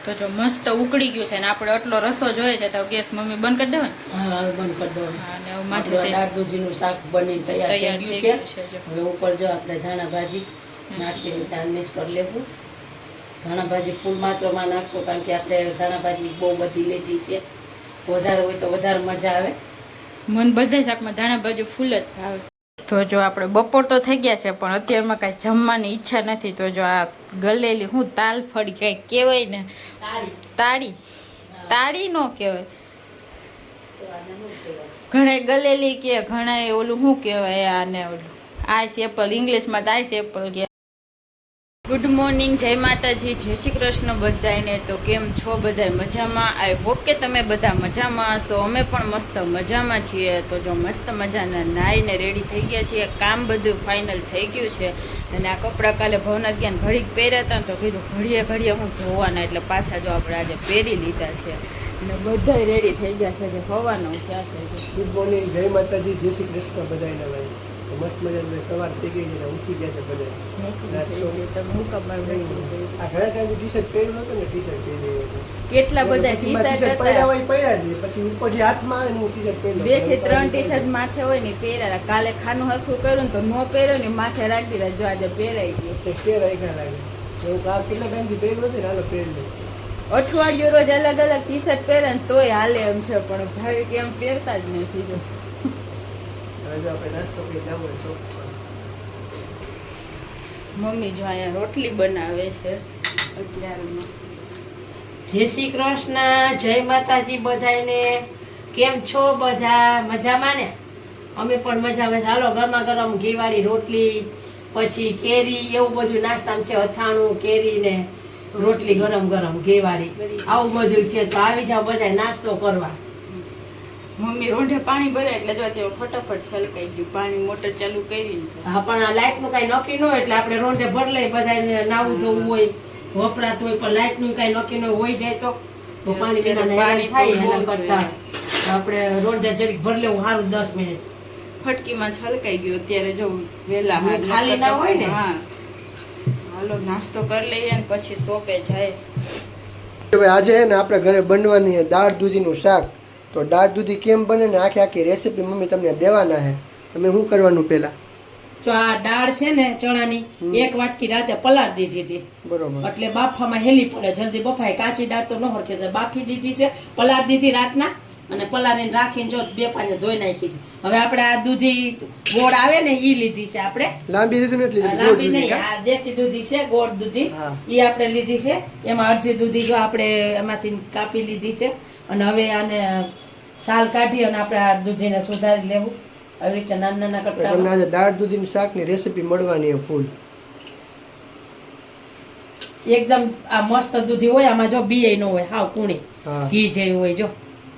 તો જો મસ્ત ઉકળી ગયું છે ને આપણે આટલો રસો જોઈએ છે તો ગેસ મમ્મી બંધ કરી દેવાય. હા બંધ કરી દો. હા ને હવે માથે દાળ દૂધીનું શાક બની તૈયાર થઈ ગયું છે. હવે ઉપર જો આપણે ધાણા ભાજી નાખીને ગાર્નિશ કરી લેવું. ધાણા ભાજી ફૂલ માત્રામાં નાખશો કારણ કે આપણે ધાણા ભાજી બહુ બધી લીધી છે. વધારે હોય તો વધારે મજા આવે. મન બધા શાકમાં ધાણા ભાજી ફૂલ જ ભાવે. તો જો આપણે બપોર તો થઈ ગયા છે પણ અત્યારમાં કાંઈ જમવાની ઈચ્છા નથી. તો જો આ ગલેલી હું તાલ ફળી કંઈક કહેવાય ને તાળી તાળી નો કહેવાય. ઘણા ગલેલી કે ઘણા ઓલું શું કહેવાય આને ઓલું આઈસ એપલ ઇંગ્લિશમાં તો આઈસ એપલ કે. ગુડ મોર્નિંગ, જય માતાજી, જય શ્રી કૃષ્ણ બધાને. તો કેમ છો બધાય મજામાં? આઈ હોપ કે તમે બધા મજામાં હશો. અમે પણ મસ્ત મજામાં છીએ. તો જો મસ્ત મજાના નાહીને રેડી થઈ ગયા છીએ. કામ બધું ફાઇનલ થઈ ગયું છે અને આ કપડાં કાલે ભવનાથ ગયા ઘડીક પહેર્યા હતા તો કીધું ઘડીએ ઘડીએ હું ધોવાના એટલે પાછા જો આપણે આજે પહેરી લીધા છે અને બધા રેડી થઈ ગયા છે. જે હવાનું થયા છે. ગુડ મોર્નિંગ, જય માતાજી, જય શ્રી કૃષ્ણ બધાને. ભાઈ મસ્ત મજાની સવાર થઈ ગઈ છે, ઉઠી ગયા છે બધા. આ ઘણા ટાઈમ ટી શર્ટ પહેર્યું નતું ને, ટી શર્ટ પહેરી કેટલા બધા ટી શર્ટ પહેર્યા હોય પહેર્યા જ નહીં. પછી ઉપર જે હાથમાં આવે ને હું ટી શર્ટ પહેર્યું 2 થી 3 ટી શર્ટ માથે હોય ને પહેર્યા. કાલે ખાનું હરખું કર્યું ને તો નો પહેર્યો ને માથે રાખી દીધા. જો આજે પહેરાઈ ગયું પહેરાય ક્યાં લાગે એવું. આ કેટલા ટાઈમથી પહેર્યું નથી ને, હાલો પહેરી લે. અઠવાડિયું રોજ અલગ અલગ ટી શર્ટ પહેરે ને તોય હાલે એમ છે પણ ભાઈ કેમ પહેરતા જ નથી. જો નાસ્તો કરી જાવ શોપ. મમ્મી જો અહીંયા રોટલી બનાવે છે અત્યારમાં. જય શ્રી કૃષ્ણ, જય માતાજી બધાને. કેમ છો બધા? મજામાં ને? અમે પણ મજામાં. હાલો ગરમા ગરમ ઘીવાળી રોટલી પછી કેરી એવું બધું નાસ્તામાં છે. અથાણું કેરી ને રોટલી ગરમ ગરમ ઘીવાળી આવું બધું છે. તો આવી જાવ બધા નાસ્તો કરવા. મમ્મી રોંઢે પાણી ભરે એટલે જો તે ફટાફટ છલકાઈ ગયું. પાણી મોટર ચાલુ કરી. હા પણ આ લાઈટ નું કઈ નક્કી ન હોય એટલે આપણે રોંઢે ભર લઈ. બધાને નાવું જોવું હોય વપરાતું હોય પણ લાઈટ નું કઈ નક્કી ન હોય જાય તો પાણી પાણી થાય એના કરતા આપણે રોંઢે જરીક ભર લેવું સારું. 10 મિનિટ ફટકીમાં છલકાઈ ગયું. અત્યારે જો વેલા ખાલી ના હોય ને. હા હાલો નાસ્તો કરી લઈએ ને પછી શોપે જાય. આજે ને આપણે ઘરે બનવાની છે દાળ દૂધીનું શાક. તો દાળ દૂધી કેમ બને ને આખી રેસીપી મમ્મી તમને દેવાના છે. તમે શું કરવાનું પહેલા? જો આ દાળ છે ને ચણાની 1 વાટકી રાતે પલાળ દીધી હતી. બરોબર. એટલે બાફામાં હેલી પડે જલ્દી બફાય. કાચી દાળ તો ન હરખે બાફી દીધી છે, પલાળ દીધી રાતના અને પલાળીને રાખીને જો 2 પાણી ધોઈ નાખી છે. હવે આપણે આ દૂધી ગોળ આવે ને ઈ લીધી છે. આપણે લાંબી દીધી નથી લીધી, લાંબી નહીં, આ દેશી દૂધી છે, ગોળ દૂધી ઈ આપણે લીધી છે. એમાં અડધી દૂધી જો આપણે એમાંથી કાપી લીધી છે અને હવે આને સાલ કાઢી અને આપણે આ દૂધીને સુધારી લેવું. આવી રીતે નાના નાના કટકા. તમને આજે દાળ દૂધીનું શાકની રેસીપી મળવાની છે ફૂલ. એકદમ આ મસ્ત દૂધી હોય. આમાં જો બીએ ન હોય, હાવ કુણી ઘી જેવી હોય. જો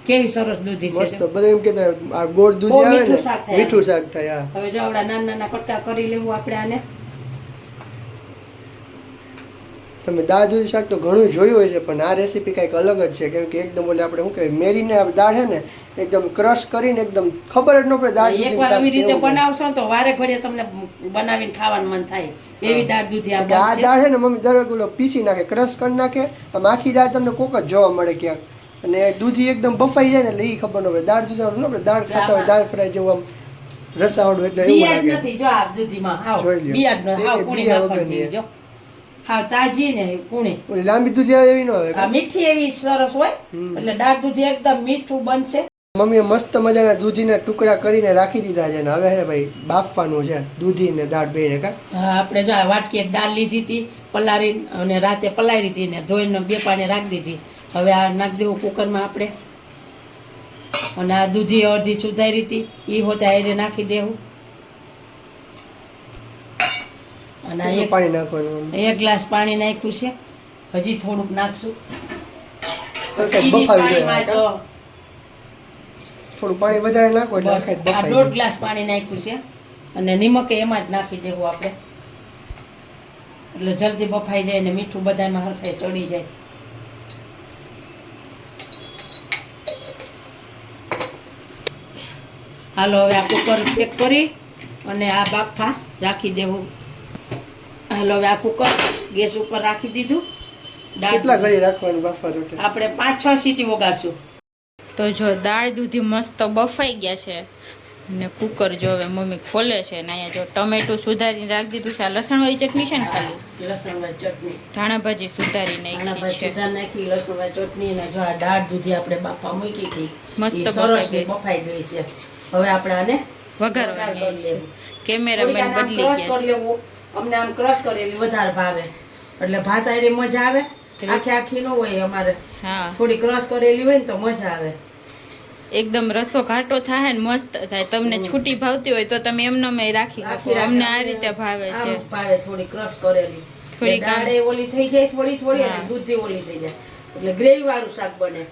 કેવી સરસ દૂધી છે. મસ્ત. બધા એમ કહેતા આ ગોળ દૂધી આવે ને મીઠું શાક થાય. હવે જો આવડા નાના નાના કટકા કરી લેવું આપણે આને. તમે દાળ દૂધી શાક તો ઘણું જોયું હોય છે પણ આ રેસીપી કંઈક અલગ જ છે. કેમ કે એકદમ ઓલે આપણે શું કહેવાય મેરીને દાળ છે ને એકદમ ક્રશ કરીને એકદમ ખબર જ ન પડે દાળ દૂધી એકવાર આવી રીતે બનાવશો તો વારે ઘડીએ તમને બનાવીને ખાવાનું મન થાય એવી દાળ દૂધી આ દાળ છે ને મમ્મી દર વખતે પીસી નાખે, ક્રશ કરી નાખે. આમ આખી દાળ તમને કોક જ જોવા મળે ક્યાંક. અને દૂધી એકદમ બફાઈ જાય ને એટલે એ ખબર ન પડે. દાળ દૂધી ન પડે દાળ ખાતા હોય દાળ ફ્રાય જેવું આમ રસાવાળું એટલે એવું લાગે. નથી જો આ દૂધીમાં હાવ બિયાડ ન હાવ કુણી નાખવાની. જો હાવ તાજી ને કુણી. ઓલી લાંબી દૂધી આવે એવી ન આવે. આ મીઠી એવી સરસ હોય એટલે દાળ દૂધી એકદમ મીઠું બનશે. મમ્મીએ મસ્ત મજાના દૂધીના ટુકડા કરીને રાખી દીધા છે ને હવે હે ભાઈ બાફવાનું છે દૂધી ને દાળ બેને. કા હા આપણે જો આ વાટકી એક દાળ લીધી હતી પલાળી અને રાતે પલાળી હતી ને ધોઈને 2 પાણી રાખી દીધી. હવે આ નાખી દેવું કુકરમાં આપણે અને આ દૂધી અડધી સુધારી હતી એ હોતા એને નાખી દેવું. અને એક પાણી નાખવાનું, 1 ગ્લાસ પાણી નાખ્યું છે. હજી થોડુંક નાખશું. થોડું પાણી વધારે નાખો એટલે 1.5 ગ્લાસ પાણી નાખ્યું છે અને નિમક એમાં જ નાખી દેવું આપણે એટલે જલ્દી બફાઈ જાય ને મીઠું બધામાં હરખે ચડી જાય. હાલો હવે આ કુકર પેક કરી અને આ બાફા રાખી દેવું. હાલો હવે આ કુકર ગેસ ઉપર રાખી દીધું કેટલા ઘડી રાખવાનું બાફા રોટલી? આપણે 5-6 સીટી વગાડશું. તો જો દાળ દૂધી મસ્ત બફાઈ ગયા છે ને કુકર જો હવે મમ્મી ખોલે છે ને અહીંયા જો ટમેટું સુધારીને રાખી દીધું છે. આ લસણવાળી ચટણી છે ને ખાલી લસણવાળી ચટણી, ધાણા ભાજી સુધારી આના નાખી ભાઈ છે. સુધાર નાખી લસણવાળી ચટણી અને જો આ દાળ દૂધી આપણે બાફા મૂકી હતી મસ્ત ઈ બફાઈ સરસ ગઈ. બફાઈ ગઈ છે. હવે આપણે આને વઘારવાની વઘાર કરી છે. લેવું. કેમેરામેન થોડીક આને આમ બદલી ક્રશ ગયા કરી છે. લેવું. અમને આમ ક્રશ કરેલી વધારે ભાવે એટલે ભાત આરે મજા આવે. આખી ન હોય અમારે, હા થોડી ક્રશ કરેલી હોય ને તો મજા આવે. એકદમ રસો ઘાટો થાય ને મસ્ત થાય. તમને છૂટી ભાવતી હોય તો તમે એમને મેં રાખી આખી શકો. અમને આ રાખી રીતે ભાવે આમ છે. ભાવે થોડી ક્રશ કરેલી. થોડીક એટલે દાળે ઓલી થઈ જાય થોડી હા. અને દૂધી ઓલી થઈ જાય એટલે ગ્રેવી વાળું શાક બને.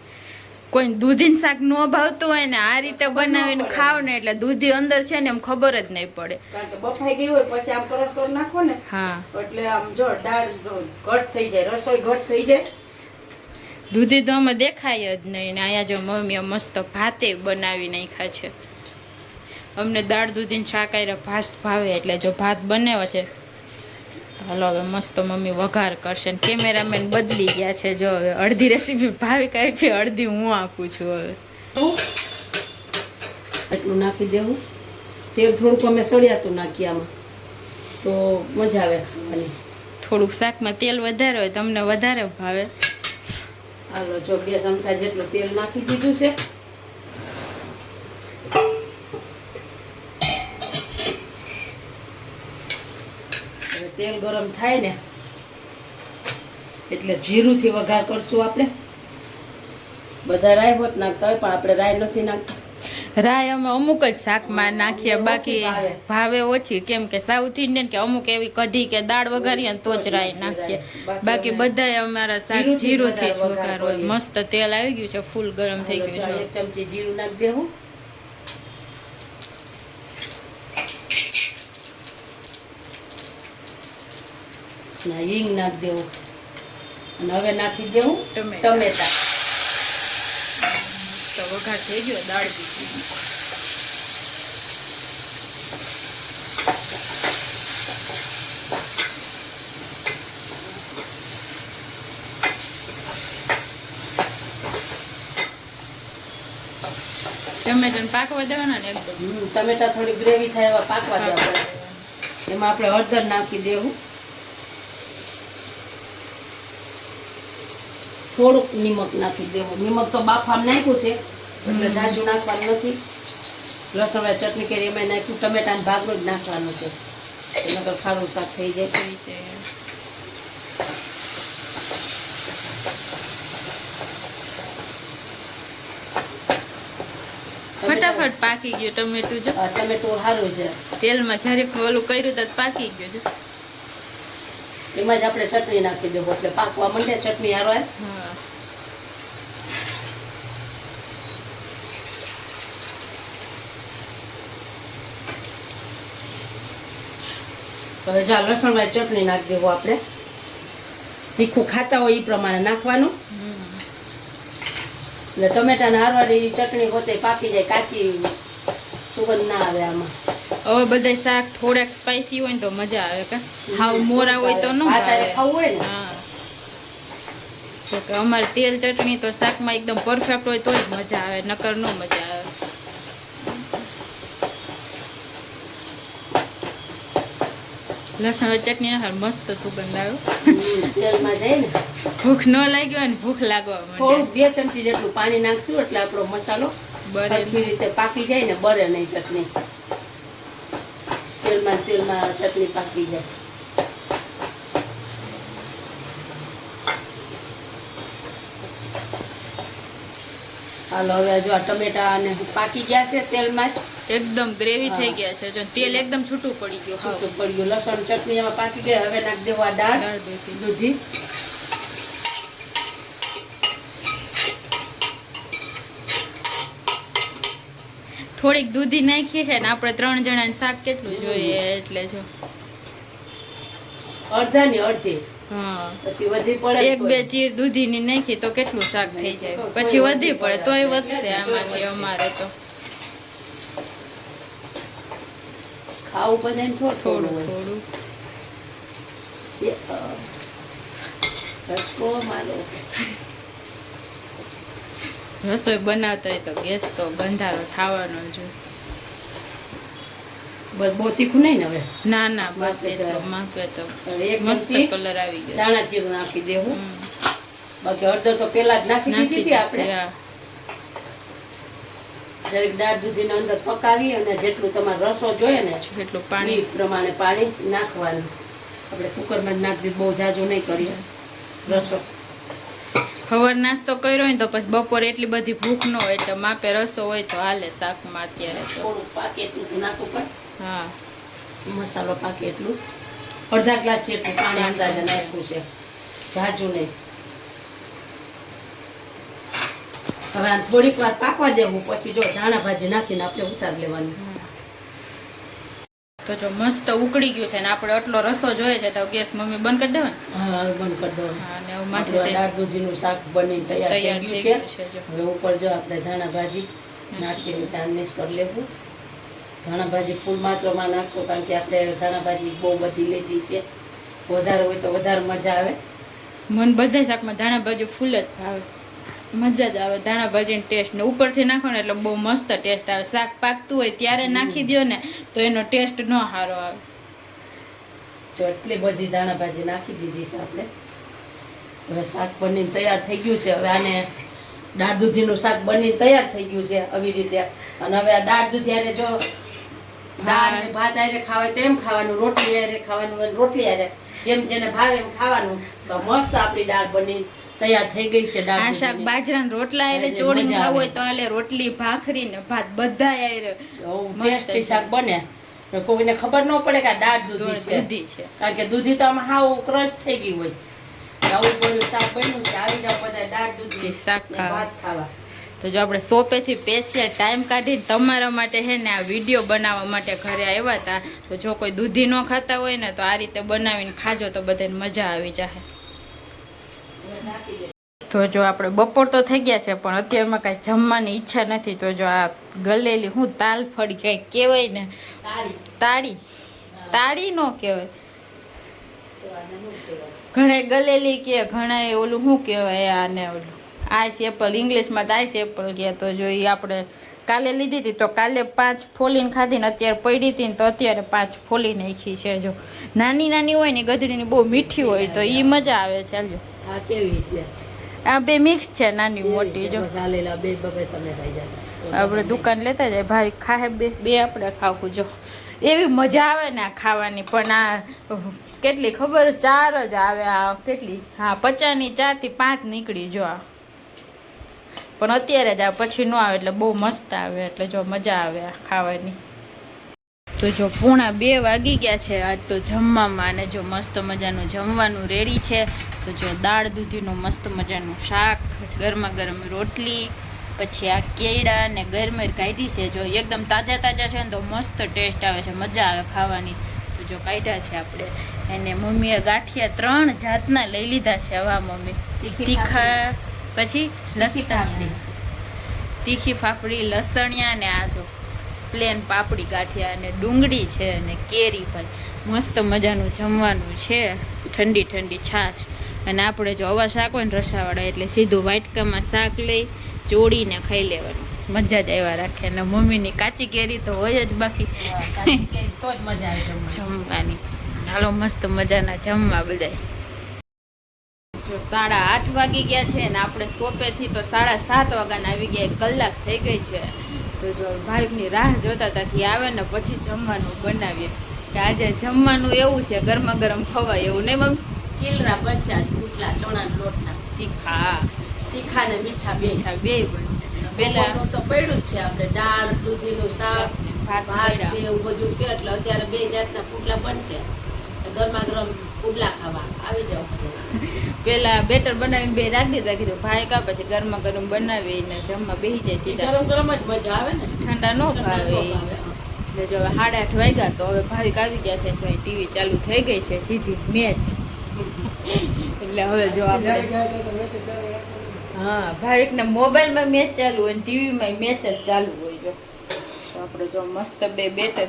કોઈ દૂધીનું શાક ન ભાવતું હોય ને આ રીતે બનાવીને ખાવ ને એટલે દૂધી અંદર છે ને એમ ખબર જ નહીં પડે. કારણ કે બફાઈ ગઈ હોય પછી આમ ક્રશ કરી નાખો ને હા એટલે આમ જો દાળ જો ઘટ થઈ જાય, રસોઈ ઘટ થઈ જાય. દૂધી તો અમે દેખાય જ નહીં ને અહીંયા જો મમ્મીએ મસ્ત ભાતે બનાવી નાખ્યા છે. અમને દાળ દૂધીને શાક આરે ભાત ભાવે એટલે જો ભાત બનાવ્યો છે. હાલો હવે મસ્ત મમ્મી વઘાર કરશે ને કેમેરામેન બદલી ગયા છે. જો હવે અડધી રેસીપી ભાવી કાપી, અડધી હું આપું છું હવે. એટલું નાખી દેવું. તેલ થોડુંક અમે સળિયાતું નાખીએ આમાં તો મજા આવે ખાવાની. થોડુંક શાકમાં તેલ વધારે હોય તમને વધારે ભાવે. હાલો જો 2 ચમચા જેટલું તેલ નાખી દીધું છે. હવે તેલ ગરમ થાય ને એટલે જીરુંથી વઘાર કરશું આપણે. બધા રાઈ હોત નાખતા હોય પણ આપણે રાઈ નથી નાખતા. રાય અમે અમુક જ શાકમાં નાખીએ, બાકી ભાવે ઓછી. કેમ કે સાઉથ ઇન્ડિયન કે અમુક એવી કઢી કે દાળ વઘારીએ ને તો જ રાય નાખીએ. બાકી બધાય અમારા શાક જીરુંથી જ વઘાર હોય. મસ્ત તેલ આવી ગયું છે, ફૂલ ગરમ થઈ ગયું છે. 1 ચમચી જીરું નાખી દેવું. ના હિંગ નાખી દેવું અને હવે નાખી દેવું ટમેટા. તો વઘાર થઈ ગયો દાળ દૂધી. ટમેટાને પાકવા દેવાના ને એકદમ. ટમેટા થોડી ગ્રેવી થાય એવા પાકવા દેવા પડે. એમાં આપણે હળદર નાખી દેવું, થોડુંક નિમક નાખી દેવું. નિમક તો બાફામાં નાખ્યું છે એટલે જાજુ નાખવાનું નથી. લસણ ચટણી કરી એમાં નાખ્યું, ટમેટાનું ભાગનું જ નાખવાનું છે નકર ખારું શાક થઈ જાય. ફટાફટ પાકી ગયું ટમેટું. જો આ ટમેટું સારું છે. તેલમાં જરીક ઓલું કર્યું તો પાકી ગયું. જો એમાં જ આપણે ચટણી નાખી દેવું એટલે પાકવા માંડે ચટણી હારો. હા હવે જા લસણવાળી ચટણી નાખી દેવું. આપણે તીખું ખાતા હોય એ પ્રમાણે નાખવાનું એટલે ટમેટાના હારવાળી ચટણી હોતે પાકી જાય, કાચી સુગંધ ના આવે આમાં. હવે બધા શાક થોડાક સ્પાઈસી હોય ને તો મજા આવે. કે હાવ મોરા હોય તો ન ભાત હારે ભાવે. ખાવું હોય ને હા તો કે અમારે તેલ ચટણી તો શાકમાં એકદમ પરફેક્ટ હોય તો જ મજા આવે, નકર ન મજા આવે. લસણ ચટણી ના મસ્ત સુગંધ આવે. તેલમાં જાય ને ભૂખ ન લાગી હોય ને ભૂખ લાગવા થોડું માંડે. 2 ચમચી જેટલું પાણી નાખશું એટલે આપણો મસાલો બરે સરખી રીતે પાકી જાય ને બરે નહીં ચટણી. તેલમાં ચટણી પાકી જાય. હાલો હવે જો આ ટમેટા અને પાકી ગયા છે તેલમાં જ એકદમ ગ્રેવી થઈ ગયા છે. જો તેલ એકદમ છૂટું પડી ગયું. હાવ. છૂટું પડી ગયું. લસણ ચટણી એમાં પાકી ગઈ. હવે નાખી દેવું આ દાળ દાળ દૂધી. દૂધી. થોડીક દૂધી નાખી છે ને આપણે 3 જણાને શાક કેટલું જોઈએ એટલે જો અડધાની અડધી હા પછી વધી પડે એક બે ચીર દૂધીની નાખી તો કેટલું શાક થઈ જાય. પછી વધી પડે તોય વધશે આમાંથી અમારે તો. ખાવું બધાને થોડું થોડું થોડું થોડું. ધસકો મારો. રસોઈ બનાવતા હોય તો ગેસ તો બંધારો થવાનો જ. બસ બહુ તીખું નહીં ને હવે. ના ના બસ માપે એટલો તો. માપે તો હવે એક મસ્ત ચમચી કલર આવી ગયો. ધાણા જીરું નાખી દેવું. હમ. બાકી હળદર તો પેલા જ નાખી દીધી હતી આપણે. હા. જરીક દાળ દૂધીને અંદર પકાવી અને જેટલું તમારે રસો જોઈએ ને એટલું પાણી પાણી પ્રમાણે પાણી નાખવાનું. આપણે કુકરમાં જ નાખી દીધું, બહુ જાજુ નહીં કરીએ રસો. ખબર નાસ્તો કર્યો હોય ને તો પછી બપોરે એટલી બધી ભૂખ ન હોય એટલે માપે રસો હોય તો હાલે શાકમાં અત્યારે તો. થોડું પાકે એટલું નાખવું પણ હા મસાલો પાકે એટલું. અડધા ગ્લાસ જેટલું પાણી અંદાજે નાખ્યું છે, જાજુ નહીં. હવે આ થોડીક વાર પાકવા દેવું, પછી જો ધાણા ભાજી નાખીને આપણે ઉતારી લેવાનું. તો જો મસ્ત ઉકળી ગયું છે ને આપણે આટલો રસો જોઈએ છે તો ગેસ મમ્મી બંધ કરી દેવાય ને. હા હવે બંધ કરી દો. હા ને હવે માથે આપણું દાળ દૂધીનું શાક બની તૈયાર થઈ ગયું છે. જો. હવે ઉપર જો આપણે ધાણા ભાજી નાખીને ગાર્નિશ કરી લેવું. ધાણા ભાજી ફૂલ માત્રામાં નાખશો, કારણ કે આપણે ધાણા ભાજી બહુ બધી લીધી છે. વધારે હોય તો વધારે મજા આવે. મન બધા શાકમાં ધાણા ભાજી ફૂલ જ ભાવે, મજા જ આવે ધાણા ભાજીનો ટેસ્ટ. ને ઉપરથી નાખો ને એટલે બહુ મસ્ત ટેસ્ટ આવે. શાક પાકતું હોય ત્યારે નાખી દો ને તો એનો ટેસ્ટ ન સારો આવે. જો એટલી બધી ધાણા ભાજી નાખી દીધી છે આપણે. હવે શાક બનીને તૈયાર થઈ ગયું છે. હવે આને દાળ દૂધીનું શાક બનીને તૈયાર થઈ ગયું છે આવી રીતે. અને હવે આ દાળ દૂધી હારે જો દાળ ને ભાત હારે ખાવાય તો એમ ખાવાનું, રોટલી હારે ખાવાનું હોય રોટલી હારે, જેમ જેને ભાવે એમ ખાવાનું. તો મસ્ત આપણી દાળ બની તૈયાર થઈ ગઈ છે. દાળ આ શાક બાજરાના રોટલા હારે ચોળીને ખાવું હોય તો હાલે, રોટલી ભાખરી ને ભાત બધા હારે ટેસ્ટી શાક બને. કોઈને ખબર ન પડે કે આ દાળ દૂધી છે, દૂધી છે. કારણ કે દૂધી તો આમાં હાવ ક્રશ થઈ ગઈ હોય. આવું બધું શાક બન્યું છે. આવી જાવ બધા દાળ દૂધી શાક ને ખાવા. ભાત ખાવા. તો જો આપણે સોપેથી સ્પેશિયલ ટાઈમ કાઢીને તમારા માટે હે ને આ વિડીયો બનાવવા માટે ઘરે આવ્યા હતા. તો જો કોઈ દૂધી ન ખાતા હોય ને તો આ રીતે બનાવીને ખાજો તો બધાને મજા આવી જાય. તો જો આપણે બપોર તો થઈ ગયા છે પણ અત્યારમાં કાંઈ જમવાની ઈચ્છા નથી. તો જો આ ગલેલી હું તાલ ફળી કંઈક કહેવાય ને, તાળી તાળી નો કહેવાય, ઘણા ગલેલી કે ઘણા ઓલું શું કહેવાય આને, ઓલું આઈસ એપલ, ઇંગ્લિશમાં તો આઈસ એપલ કહે. તો જો એ આપણે કાલે લીધી હતી તો કાલે 5 ફોલીને ખાધી ને અત્યારે પડી હતી ને તો અત્યારે 5 ફોલી નાખી છે. જો નાની નાની હોય ને ગધડીની બહુ મીઠી હોય તો એ મજા આવે. ચાલજો આ કેવી છે? આ બે મિક્સ છે, નાની મોટી. જો ચાલેલા બે બબે તમે ખાઈ જાજો. આપણે દુકાન લેતા જાય ભાઈ ખાહે બે આપણે ખાવું. જો એવી મજા આવે ને આ ખાવાની. પણ આ કેટલી ખબર 4 જ આવે. આ કેટલી? હા 50ની 4 થી 5 નીકળી. જો આ પણ અત્યારે જ આ પછી ન આવે એટલે બહુ મસ્ત આવે. એટલે જો મજા આવે આ ખાવાની. તો જો 1:30 વાગી ગયા છે આજ તો જમવામાં. અને જો મસ્ત મજાનું જમવાનું રેડી છે. તો જો દાળ દૂધીનું મસ્ત મજાનું શાક, ગરમા ગરમ રોટલી, પછી આ કેળા ને ગરમેર કાઢી છે. જો એકદમ તાજા તાજા છે ને તો મસ્ત ટેસ્ટ આવે છે, મજા આવે ખાવાની. તો જો કાઢ્યા છે આપણે. એને મમ્મીએ ગાંઠિયા 3 જાતના લઈ લીધા છે. હવા મમ્મી તીખા, પછી લસણિયા, તીખી ફાફડી, લસણિયા ને આ જો પ્લેન પાપડી ગાંઠિયા અને ડુંગળી છે અને કેરી. ભાઈ મસ્ત મજાનું જમવાનું છે. ઠંડી ઠંડી છાશ. અને આપણે જો આવા શાક હોય ને રસાવાળા એટલે સીધું વાટકામાં શાક લઈ ચોળીને ખાઈ લેવાનું. મજા જ આવ્યા રાખે. અને મમ્મીની કાચી કેરી તો હોય જ બાકી તો જ મજા આવે જમવાની. હાલો મસ્ત મજાના જમવા બધાય. જો 8:30 વાગી ગયા છે ને આપણે સોપેથી તો 7:30 વાગ્યાના આવી ગયા. 1 કલાક થઈ ગઈ છે. તો જો ભાઈની રાહ જોતા હતા કે આવે ને પછી જમવાનું બનાવીએ. કે આજે જમવાનું એવું છે ગરમા ગરમ ખવાય એવું નહીં મમ્મી? કેલરા બચ્ચા પુટલા ચણાના લોટના તીખા ને મીઠા બે બનશે. પેલા તો પડ્યું જ છે આપણે દાળ દૂધીનું શાક ભાત છે એવું બધું છે. એટલે અત્યારે 2 જાતના પુટલા બનશે. ગરમા ગરમ પુટલા ખાવા આવી જાવ. પેલા બેટર બનાવીને 2 રાખી દીધા. કીધું ભાઈ કા પછી ગરમા ગરમ બનાવીને જમવા બેસી જાય સીધા. ગરમ ગરમ જ મજા આવે ને, ઠંડા ન ભાવે. એટલે જો હવે 8:30 વાગ્યા તો હવે ભાવિક આવી ગયા છે. ભાઈ ટીવી ચાલુ થઈ ગઈ છે સીધી મેચ. એટલે હવે જો આપણે હા ભાવિકને મોબાઈલમાં મેચ ચાલુ હોય ને ટીવીમાં મેચ જ ચાલુ હોય. જો તો આપણે જો મસ્ત 2 બેટર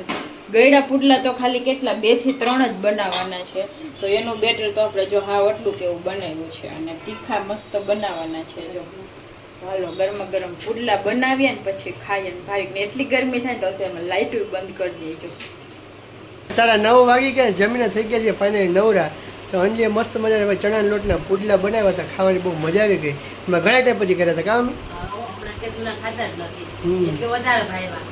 ગળ્યા પુડલા તો ખાલી કેટલા 2 થી 3 જ બનાવવાના છે. તો એનું બેટર તો આપણે જો હાવ એટલું કેવું બનાવ્યું છે અને તીખા મસ્ત બનાવવાના છે. જો હાલો ગરમા ગરમ પુડલા બનાવીએ ને પછી ખાઈએ ને ભાઈ એટલી ગરમી થાય તો અત્યારે લાઇટ બંધ કરી દેજો. 9:30 વાગી ગયા, જમીને થઈ ગયા છે ફાઇનલી નવરા. તો અંજે મસ્ત મજાના ચણાના લોટના પુડલા બનાવ્યા હતા, ખાવાની બહુ મજા આવી ગઈ. એમાં ઘણા ટાઈમ પછી કર્યા હતા કામ. હમણાં કેટલું ખાતા જ નથી એટલે વધારે ભાઈવા.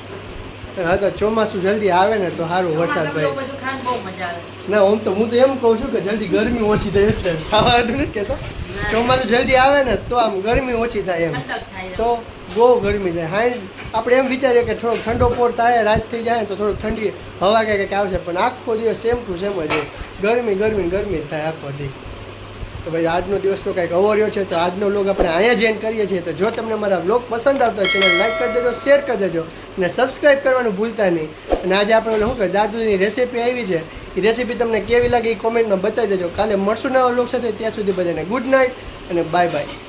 હા તો ચોમાસું જલ્દી આવે ને તો સારું, વરસાદ ભાઈ. બધું ખાવાનું બહુ મજા આવે. ના હું તો એમ કહું છું કે જલ્દી ગરમી ઓછી થાય એટલે ખાવાનું નથી કહેતો. ચોમાસું જલ્દી આવે ને તો આમ ગરમી ઓછી થાય એમ. ઠંડક થાય. તો બહુ ગરમી થાય. હા આપણે એમ વિચારીએ કે થોડોક ઠંડો પોર થાય, રાત થઈ જાય તો થોડુંક ઠંડી હવા કંઈક આવશે, પણ આખો દિવસ સેમ ટુ સેમ જ ગરમી ગરમી ગરમી થાય આખો દી. તો ભાઈ આજનો દિવસ તો કંઈક અવર્યો છે. તો આજનો વ્લોગ આપણે અહીંયા જ એન્ડ કરીએ છીએ. તો જો તમને મારા વ્લોગ પસંદ આવતો હોય ચેનલ લાઈક કરી દેજો, શેર કરી દેજો અને સબસ્ક્રાઈબ કરવાનું ભૂલતા નહીં. અને આજે આપણે શું કહે દાળ દૂધની રેસીપી આવી છે, એ રેસીપી તમને કેવી લાગી એ કોમેન્ટમાં બતાવી દેજો. કાલે મળશું નવા વ્લોગ સાથે, ત્યાં સુધી બધાને ગુડ નાઇટ અને બાય બાય.